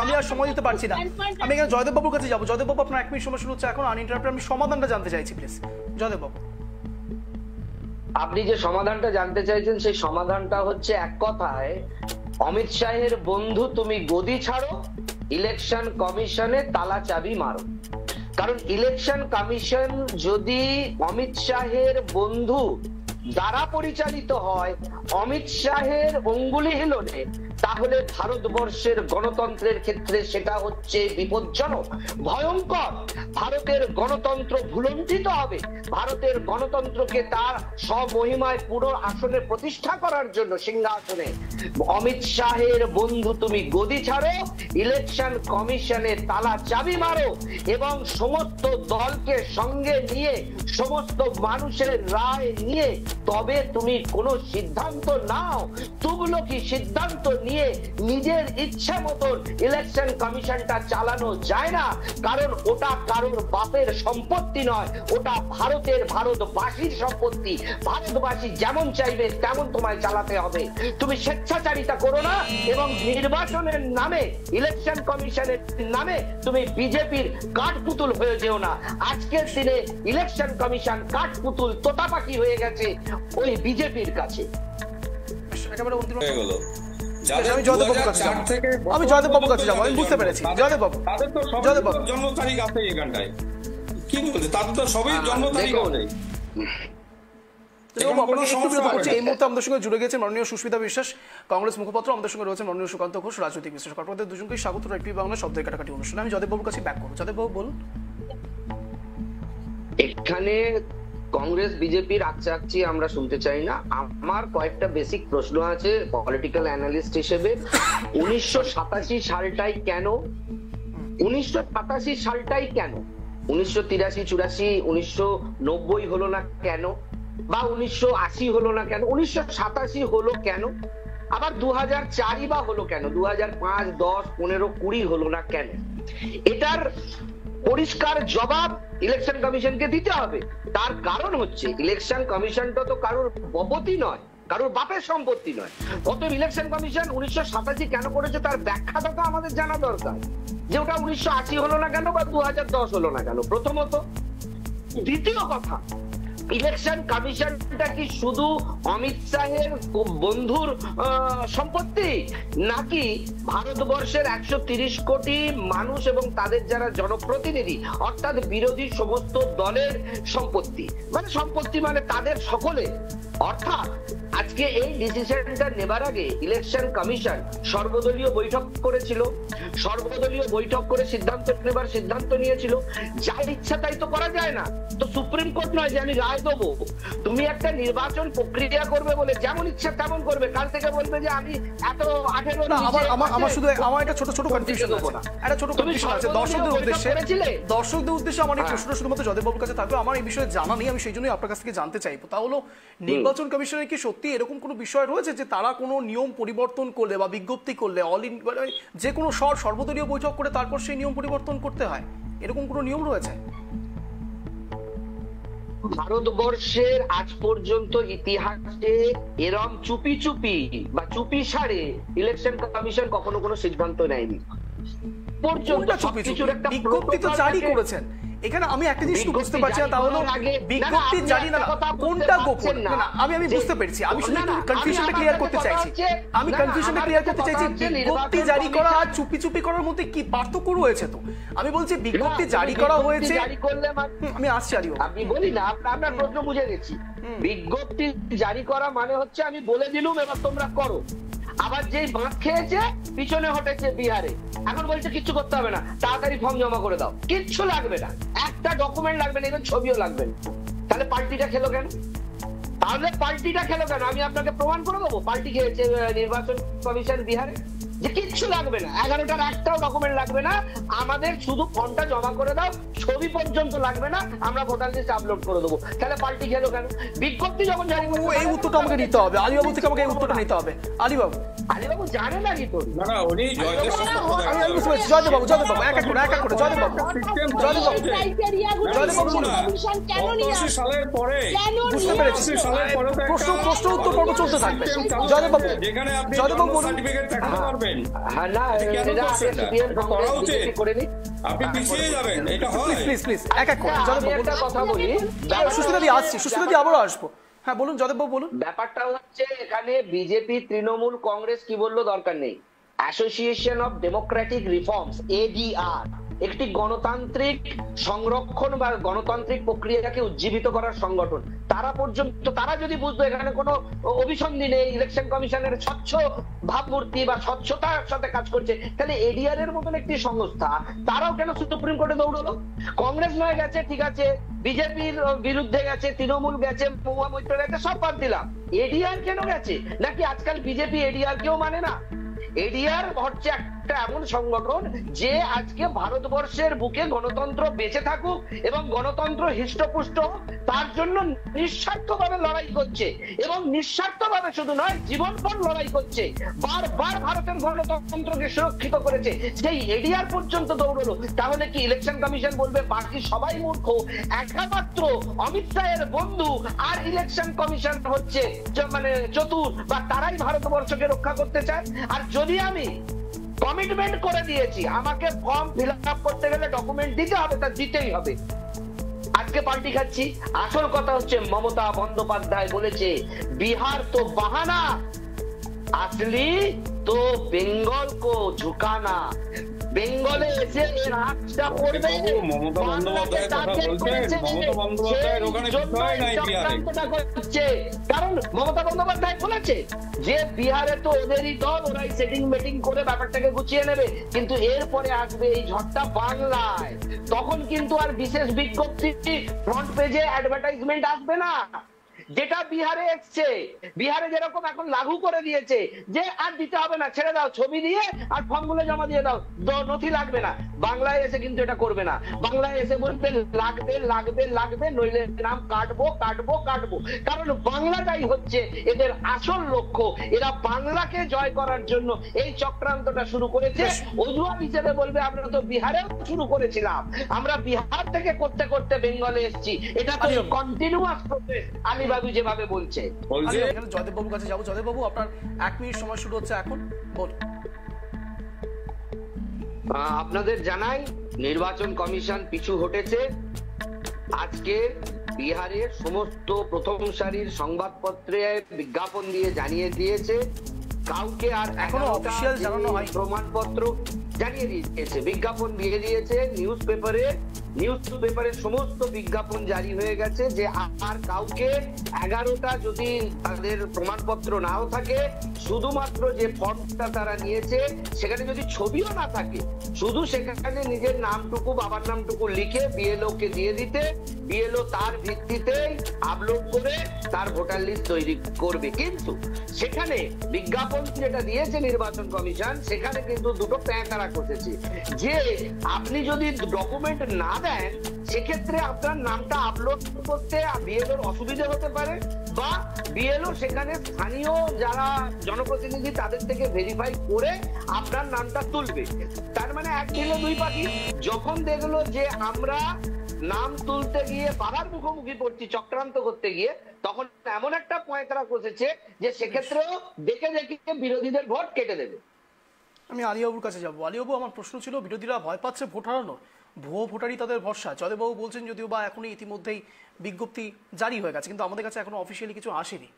আমি আর সময় দিতে পারছি না। আমি এখানে জয়দেব বাবুর কাছে যাবো। জয়দেব বাবু, আপনার 1 মিনিট সময় শুরু হচ্ছে এখন আনইন্টারাপ্টেড। আমি সমাধানটা জানতে চাইছি প্লিজ জয়দেব বাবু। আপনি যে সমাধানটা জানতে চাইছেন সেই সমাধানটা হচ্ছে এক কথায়, অমিত শাহের বন্ধু তুমি গদি ছাড়ো, ইলেকশন কমিশনে তালা চাবি মারো। কারণ ইলেকশন কমিশন যদি অমিত শাহের বন্ধু দ্বারা পরিচালিত হয়, অমিত শাহের অঙ্গুলি হিলনে, তাহলে ভারতবর্ষের গণতন্ত্রের ক্ষেত্রে সেটা হচ্ছে বিপজ্জনক, ভয়ঙ্কর। ভারতের গণতন্ত্র ভুলণ্ঠিত হবে। ভারতের গণতন্ত্রকে তার স্বমহিমায় পুরো আসনে প্রতিষ্ঠা করার জন্য সিংহাসনে অমিত শাহের বন্ধু তুমি গদি ছাড়ো, ইলেকশন কমিশনে তালা চাবি মারো এবং সমস্ত দলকে সঙ্গে নিয়ে, সমস্ত মানুষের রায় নিয়ে তবে তুমি কোনো সিদ্ধান্ত নাও। তুগলকি সিদ্ধান্ত নিয়ে নিজের ইচ্ছা মতন ইলেকশন কমিশনটা চালানো যায় না, কারণ ওটা কারোর বাপের সম্পত্তি নয়, ওটা ভারতের, ভারতবাসীর সম্পত্তি। ভারতবাসী যেমন চাইবে তেমন তোমায় চালাতে হবে। তুমি স্বেচ্ছাচারিতা করো না এবং নির্বাচনের নামে, ইলেকশন কমিশনের নামে তুমি বিজেপির কাঠপুতুল হয়ে যেও না। আজকের দিনে ইলেকশন কমিশন কাঠপুতুল, তোতা পাখি হয়ে গেছে ওই বিজেপির কাছে। আমি জয়দেব বাবুর কাছে যাবো। আমি বুঝতে পেরেছি জয়দেব বাবু। তাদের তো জন্ম তারিখ আছে এখানটায়, কি বলছে, তাদের তো সবই জন্ম তারিখ আছে। এই মুহূর্তে আমাদের সঙ্গে জুড়ে গেছে মাননীয় সুস্মিতা বিশ্বাস, কংগ্রেস মুখপাত্র। আমাদের সঙ্গে রয়েছে মাননীয় সুকান্ত ঘোষ, রাজনৈতিক বিশ্লেষক। আপনাদের দুজনকেই স্বাগত রাইপি বাংলা শব্দ কাটাকাটি অনুষ্ঠানে। আমি জয়দেব বাবুর কাছে ব্যাক করবো। জয়দেব বাবু বলুন। এখানে কংগ্রেস বিজেপির আকচাকচি আমরা শুনতে চাই না। আমার কয়েকটা বেসিক প্রশ্ন আছে পলিটিক্যাল অ্যানালিস্ট হিসেবে। 1987 সালটাই কেন? 1987 সালটাই কেন? 1983, 84, 1990 হলো না কেন? বা 1980 হলো না কেন? 1987 হলো কেন? আবার 2004 বা হলো কেন? 2005, 10, 15, 20 হলো না কেন? এটার পরিষ্কার জবাব ইলেকশন কমিশনকে দিতে হবে। তার কারণ হচ্ছে ইলেকশন কমিশনটা তো কারোর বপতি নয়, কারোর বাপের সম্পত্তি নয়। অতএব ইলেকশন কমিশন 1987 কেন করেছে তার ব্যাখ্যাটা তো আমাদের জানা দরকার, যে ওটা 1980 হলো না কেন বা 2010 হলো না কেন, প্রথমত। দ্বিতীয় কথা, ইলেকশন কমিশনটা কি শুধু অমিত শাহের বন্ধুর সম্পত্তি, নাকি ভারতবর্ষের 130 কোটি মানুষ এবং তাদের যারা জনপ্রতিনিধি অর্থাৎ বিরোধী সমস্ত দলের সম্পত্তি? মানে সম্পত্তি মানে তাদের সকলে। অর্থাৎ আজকে এই ডিসিশনটা নেবার আগে ইলেকশন কমিশন সর্বদলীয় বৈঠক করেছিল, সর্বদলীয় বৈঠক করে সিদ্ধান্ত নিয়েছিল। যার ইচ্ছা তাই তো করা যায় না। তো সুপ্রিম কোর্ট নয় যে আমি রায় দেবো। তুমি একটা নির্বাচন প্রক্রিয়া করবে বলে যেমন ইচ্ছা তেমন করবে। কাল থেকে বলবে যে আমি এত 18 আমার শুধু আমার একটা ছোট কনফিউশন আছে, একটা ছোট কনফিউশন আছে দর্শকদের উদ্দেশ্যে। আমার এই প্রশ্ন শুধুমাত্র জয়দেব বাবুর কাছে থাকবে। আমার এই বিষয়ে জানা নেই, আমি সেই জন্যই আপনার কাছ থেকে জানতে চাইবো। তা হলো, নির্বাচন কমিশনের কি সত্যি এরকম কোনো বিষয় রয়েছে যে তারা কোনো নিয়ম পরিবর্তন করলে বা বিজ্ঞপ্তি করলে যে কোনো সর্বদলীয় বৈঠক করে তারপর সেই নিয়ম পরিবর্তন করতে হয়, এরকম কোনো নিয়ম রয়েছে? ভারতবর্ষের আজ পর্যন্ত ইতিহাসে এরম চুপি বা চুপি সারে ইলেকশন কমিশন কখনো কোনো সিদ্ধান্ত নেয়নি। পর্যন্ত সবকিছুর একটা বিজ্ঞপ্তি তো জারি করেছেন। এখানে আমি একটা জিনিস বুঝতে পারছি না, তাহলে বিজ্ঞপ্তি জারি না কোনটা গোপন? আমি বুঝতে পেরেছি। আমি শুধু কনফিউশনটা ক্লিয়ার করতে চাইছি। বিজ্ঞপ্তি জারি করা আর চুপি করার মধ্যে কি পার্থক্য রয়েছে? তো আমি বলছি বিজ্ঞপ্তি জারি করা হয়েছে, আমি আসছি। আপনি বলি না, আপনার প্রশ্ন বুঝে গেছি। বিজ্ঞপ্তি জারি করা মানে হচ্ছে আমি বলে দিলুম এবার তোমরা করো। আবার যেই বাঁধ খেয়েছে পিছনে হটেছে বিহারে, এখন বলছে কিচ্ছু করতে হবে না, তাড়াতাড়ি ফর্ম জমা করে দাও। কিচ্ছু লাগবে না, একটা ডকুমেন্ট লাগবে না, even ছবিও লাগবে না। তাহলে পার্টিটা খেলো কেন? আমি আপনাকে প্রমাণ করে দেবো পার্টি খেয়েছে নির্বাচন কমিশন বিহারে। যে কিচ্ছু লাগবে না, 11টার একটাও ডকুমেন্ট লাগবে না, আমাদের শুধু ফর্মটা জমা করে দাও, ছবি পর্যন্ত লাগবে না, আমরা ভোটার লিস্ট আপলোড করে দেবো। তাহলে পার্টি খেলো কেন? বিজ্ঞপ্তি যখন জারি করবো এই উত্তরটা আমাকে নিতে হবে। আলিবাবু থেকে আমাকে এই উত্তরটা নিতে হবে। আলিবাবু জানে না কি তোর? না, উনি জয়দেব করেছি জয়দেব বাবু এক এক করে জয়দেব বাবু সালের পরে বুঝতে পেরেছি প্রশ্ন উত্তর পর্ব চলতে থাকবে জয়দেব বাবু যেখানে আপনি জয়দেব বাবু সার্টিফিকেট দেখাতে পারবেন হ্যাঁ না করা উচিত। আপনি পিছিয়ে যাবেন, এটা হয়। প্লিজ এক এক করে জয়দেব বাবু একটা কথা বলি, সুস্মিতা দি আবারও আসবো। হ্যাঁ বলুন জয়দেব বাবু বলুন। ব্যাপারটা হচ্ছে এখানে বিজেপি, তৃণমূল, কংগ্রেস কি বললো দরকার নেই। Association of Democratic reforms, ADR, একটি গণতান্ত্রিক সংরক্ষণ বা গণতান্ত্রিক প্রক্রিয়াকে উজ্জীবিত করার সংগঠন। তারা যদি বুঝতো এখানে কোনো অভিসন্ধি নেই, ইলেকশন কমিশনের স্বচ্ছ ভাবমূর্তি বা স্বচ্ছতার সাথে কাজ করছে, তাহলে এডিআর এর মতন একটি সংস্থা তারাও কেন সুপ্রিম কোর্টে দৌড়লো? কংগ্রেস নয় গেছে, ঠিক আছে, বিজেপির বিরুদ্ধে গেছে, তৃণমূল গেছে, মহুয়া মৈত্র গেছে, সব বাদ দিলাম, এডিআর কেন গেছে? নাকি আজকাল বিজেপি এডিআর কেও মানে না? এডিআর হচ্ছে একটা এমন সংগঠন যে আজকে ভারতবর্ষের বুকে গণতন্ত্র বেঁচে থাকুক এবং গণতন্ত্র হৃষ্টপুষ্ট তার জন্য নিঃস্বার্থভাবে লড়াই করছে, এবং নিঃস্বার্থভাবে শুধু নয়, জীবনপণ লড়াই করছে, বারবার ভারতের গণতন্ত্রকে সুরক্ষিত করেছে, সেই এডিআর পর্যন্ত দৌড়লো। তাহলে কি ইলেকশন কমিশন বলবে বাকি সবাই মূর্খ, একমাত্র অমিত শাহের বন্ধু আর ইলেকশন কমিশন হচ্ছে মানে চতুর, বা তারাই ভারতবর্ষকে রক্ষা করতে চায়? আর যদি আমি কমিটমেন্ট করে দিয়েছি আমাকে ফর্ম ফিল আপ করতে গেলে ডকুমেন্ট দিতে হবে, তা দিতেই হবে, আজকে পাল্টি খাচ্ছি। আসল কথা হচ্ছে মমতা বন্দ্যোপাধ্যায় বলেছে বিহার তো বাহানা, আসলি তো বেঙ্গল কো ঝুকানা। বেঙ্গলে এসে এর হাতটা পড়বে। মমতা বন্দ্যোপাধ্যায় কথা বলছেন, মমতা বন্দ্যোপাধ্যায়ের ওখানে বিষয় নাই বিহারে। কারণ মমতা বন্দ্যোপাধ্যায় বলেছে যে বিহারে তো ওদেরই দল, ওরাই সেটিং মেটিং করে ব্যাপারটাকে গুছিয়ে নেবে, কিন্তু এরপরে আসবে এই ঝড়টা বাংলায়, তখন কিন্তু আর বিশেষ বিজ্ঞপ্তি ফ্রন্ট পেজে অ্যাডভার্টাইজমেন্ট আসবে না, যেটা বিহারে এসছে। বিহারে যেরকম এখন লাগু করে দিয়েছে যে আর দিতে হবে না, ছেড়ে দাও, ছবি দিয়ে আর ফর্মগুলো জমা দিয়ে দাও, নথি লাগবে না। বাংলায় এসে কিন্তু এটা করবে না, বাংলায় এসে বলবে লাগবে লাগবে লাগবে, নইলে নাম কাটবো কাটবো কাটবো। কারণ বাংলাটাই হচ্ছে এদের আসল লক্ষ্য, এরা বাংলাকে জয় করার জন্য এই চক্রান্তটা শুরু করেছে। অজুহাত হিসেবে বলবে আমরা তো বিহারেও শুরু করেছিলাম, আমরা বিহার থেকে করতে করতে বেঙ্গলে এসেছি, এটা তো কন্টিনিউয়াস প্রসেস। আলিবাবু যেভাবে বলছে, জয়দেব বাবুর কাছে যাবো। জয়দেব বাবু আপনার 1 মিনিট সময় শুরু হচ্ছে এখন, বলুন। আপনাদের জানাই নির্বাচন কমিশন পিছু হটেছে। আজকে বিহারের সমস্ত প্রথম সারির সংবাদপত্রে বিজ্ঞাপন দিয়ে জানিয়ে দিয়েছে, কাউকে আর এখনো অফিশিয়াল জানানো হয়, প্রমাণপত্র জানিয়ে দিয়েছে, বিজ্ঞাপন দিয়ে দিয়েছে, নিউজ পেপারে সমস্ত বিজ্ঞাপন জারি হয়ে গেছে যে আর কাউকে 11টা যদি তাদের প্রমাণপত্র নাও থাকে, শুধুমাত্র যে ফর্মটা তারা নিয়েছে সেখানে যদি ছবিও না থাকে, শুধু সেখানে নিজের নামটুকু, বাবার নামটুকু লিখে বিএলও কে দিয়ে দিতে, বিএলও তার ভিত্তিতে আপলোড করে তার ভোটার লিস্ট তৈরি করবে। কিন্তু সেখানে বিজ্ঞাপন যেটা দিয়েছে নির্বাচন কমিশন, সেখানে কিন্তু দুটো প্যাঁতারা করেছে যে আপনি যদি ডকুমেন্ট না দেন সেক্ষেত্রে আপনার নামটা আপলোড করতে বিএলওর অসুবিধা হতে পারে, বা বিএলও সেখানে স্থানীয় যারা জনপ্রতিনিধি তাদের থেকে ভেরিফাই করে আপনার নামটা তুলবে। তার মানে এক ঢিলে দুই পাখি। যখন দেখলো যে আমরা নাম তুলতে গিয়ে বাধার মুখোমুখি পড়ছি চক্রান্ত করতে গিয়ে, তখন এমন একটা পয়েন্টরা করেছে যে সেক্ষেত্রেও দেখে দেখে বিরোধীদের ভোট কেটে দেবে। আমি আলিবাবুর কাছে যাবো। আলিবাবু, আমার প্রশ্ন ছিল বিরোধীরা ভয় পাচ্ছে ভোট হারানোর, ভুয়ো ভোটারই তাদের ভরসা। জয়দেববাবু বলছেন যদিও বা এখনই ইতিমধ্যেই বিজ্ঞপ্তি জারি হয়ে গেছে, কিন্তু আমাদের কাছে এখনো অফিসিয়ালি কিছু আসেনি।